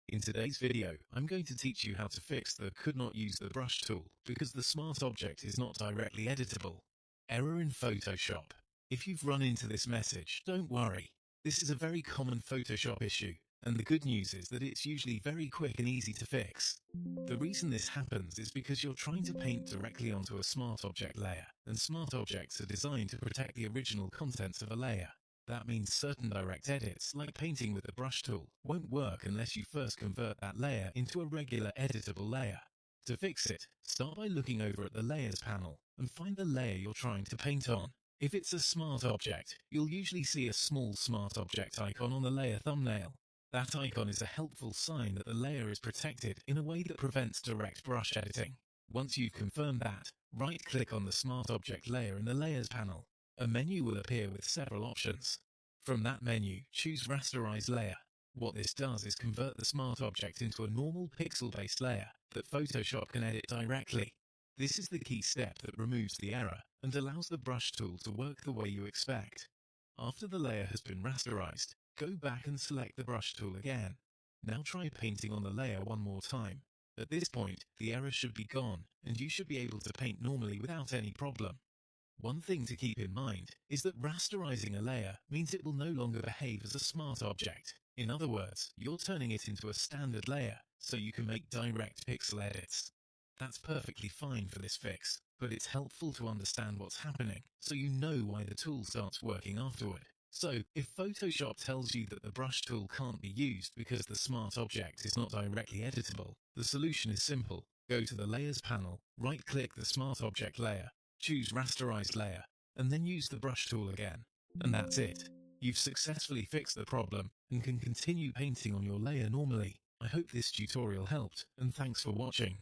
In today's video, I'm going to teach you how to fix the could not use the brush tool because the smart object is not directly editable. Error in Photoshop. If you've run into this message, don't worry. This is a very common Photoshop issue, and the good news is that it's usually very quick and easy to fix. The reason this happens is because you're trying to paint directly onto a smart object layer, and smart objects are designed to protect the original contents of a layer. That means certain direct edits, like painting with the brush tool, won't work unless you first convert that layer into a regular editable layer. To fix it, start by looking over at the Layers panel and find the layer you're trying to paint on. If it's a smart object, you'll usually see a small smart object icon on the layer thumbnail. That icon is a helpful sign that the layer is protected in a way that prevents direct brush editing. Once you've confirmed that, right-click on the smart object layer in the Layers panel. A menu will appear with several options. From that menu, choose Rasterize Layer. What this does is convert the smart object into a normal pixel-based layer that Photoshop can edit directly. This is the key step that removes the error and allows the brush tool to work the way you expect. After the layer has been rasterized, go back and select the brush tool again. Now try painting on the layer one more time. At this point, the error should be gone, and you should be able to paint normally without any problem. One thing to keep in mind is that rasterizing a layer means it will no longer behave as a smart object. In other words, you're turning it into a standard layer, so you can make direct pixel edits. That's perfectly fine for this fix, but it's helpful to understand what's happening, so you know why the tool starts working afterward. So, if Photoshop tells you that the brush tool can't be used because the smart object is not directly editable, the solution is simple. Go to the Layers panel, right-click the smart object layer, choose Rasterized Layer, and then use the brush tool again. And that's it. You've successfully fixed the problem and can continue painting on your layer normally. I hope this tutorial helped, and thanks for watching.